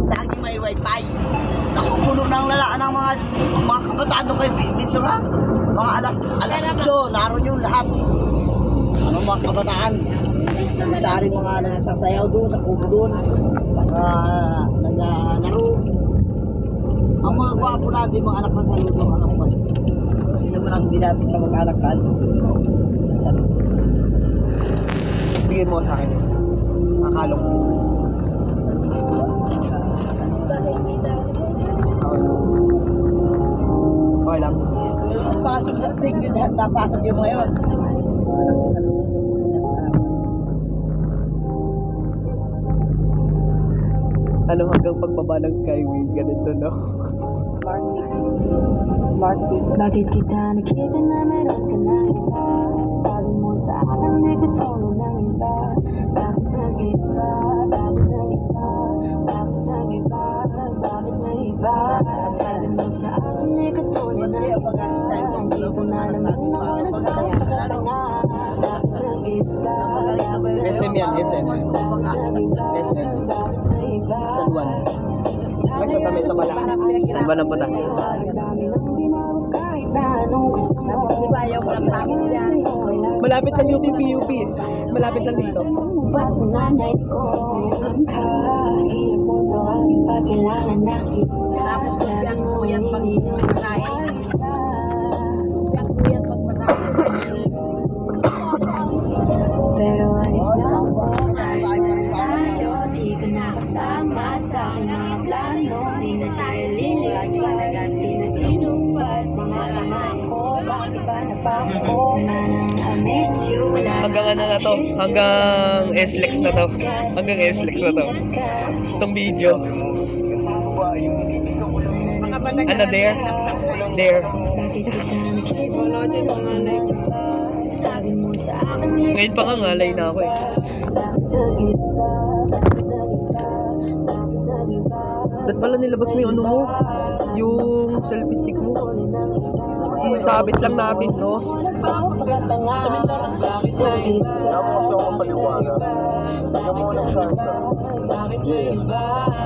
laging may wifi. Naku, puno ng lalaan ng mga kabataan doon kay Victora. Mga alas 8, naroon yung lahat. Ano mga kabataan. Sari mga nagsasayaw doon, sa kubo doon. Mga naglalaro. Ang mga gwapo natin, mga anak ng saludo, anak ko. Hindi naman ang binatik na mag-anak ka. Bigyan mo sa akin. Makalong. Okay lang. Pasok sa single, napasok yung ngayon. Ano hanggang pagbaba ng Skyway, ganito no? Bakit kita nakita na meron ka na iba? Sabi mo sa akin di ko tulad ng iba. Bakit nag-iba? Bakit nag-iba? Bakit nag-iba? Bakit nag-iba? Sabi mo sa akin di ko tulad ng iba. Dito na naman ako nagkakita na. Bakit nag-iba? SM yan, SM. SM. San Juan. Ay, sa tabi sa Malaki. San Juan ang punta. Malapit lang yung PUP eh. Malapit lang dito. Pero alis lang po tayo. Di ka nakasama sa aking mga plano. Di na tayo lilipat. Di na tinupad mga pangako. Bakit ba napako? Wala nang I miss you. Hanggang ano na to? Hanggang SLEX na to. Hanggang SLEX na to. Itong video. Ano there? There. Bakit kita nakita na sabi mo sa akin Ngayon pa nga ngalay na ako eh. Ba't pala nilabas mo yung ano mo? Yung selfie stick mo? Isabit lang natin, no? Tapos ako paliwanag. Bigyan mo ng tsansa.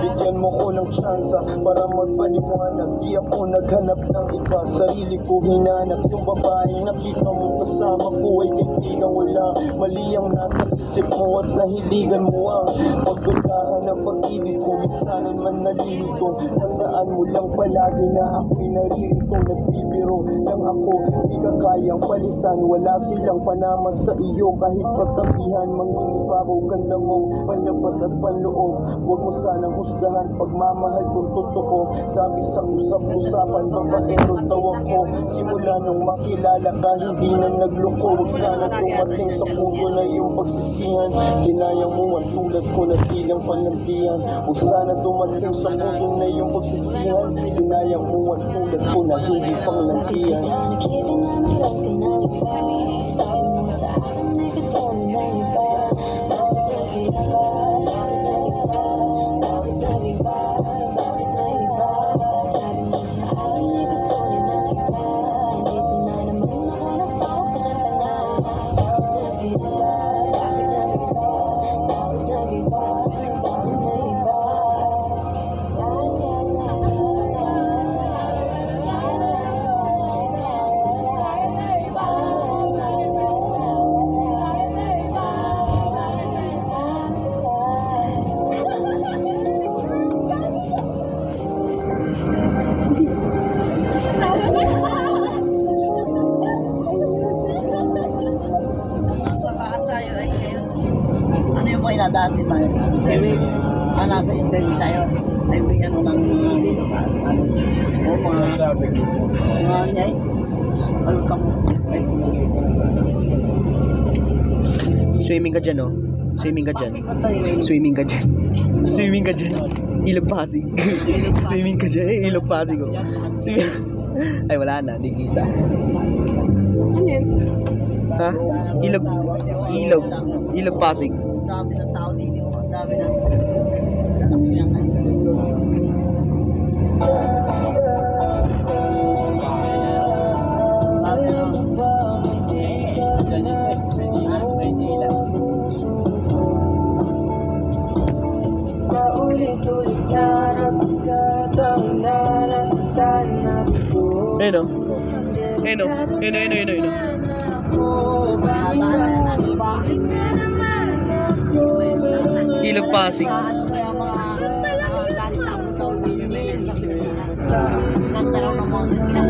Bigyan mo ko ng tsansa para magpaliwanag. Di ako naghanap ng iba. Sarili ko hinanap. Yung babae nakita mo kasama ko ay kaibigan. Wala mali ang nasa isip mo at nahiligan mo ang pagdudahan ng pag-ibig ko. Minsanan man nalilito. Tandaan mo lang palagi na ako'y naririto. Nagbibiro lang ako. Di ka kayang palitan. Wala silang panaman sa iyo. Kahit pagtabihan, manginibabaw ganda mong palabas at panloob. Huwag mo sanang husgahan pagmamahal kung totoo. Sabi sa usap-usapan, babaero daw ako. Simula nung makilala ka, hindi na nagloko. Huwag sana dumating sa punto na iyong pagsisihan. Sinayang mo ang tulad ko na tilang panantihan. Huwag sana dumating sa punto na iyong pagsisihan. Sinayang mo ang tulad ko na hindi panantihan. nakita na meron ka na iba. Sabi mo sa akin di ko tulad ng iba. Bakit nag-iba? Bakit nag-iba? Bakit nag-iba? Bakit nag-iba? Sabi mo sa akin di ko tulad ng iba. Dito na naman ako nagpapakanta na. Bakit nag-iba? Bakit nag-iba? Bakit nag-iba? Bakit nag-iba? Nasa taas tayo ay ngayon. Ano yung mga dati tayo? Nasa steady tayo. Ay bigyan mo ng mga nyay. Ano ka mo? Swimming ka dyan, no? Swimming ka dyan. Swimming ka dyan. Swimming ka dyan. Ilog Pasig. Swimming ka dyan. Eh, Ilog Pasig, oh. Swimming. Ay, wala na. Di kita. Ano yan? Ha? Ilog Pasig. Ang dami ng tao dito. Ang dami ng lalakyan. Paulit-ulit na Ayun o. Ayun o. Ayun o. Ilog Pasig.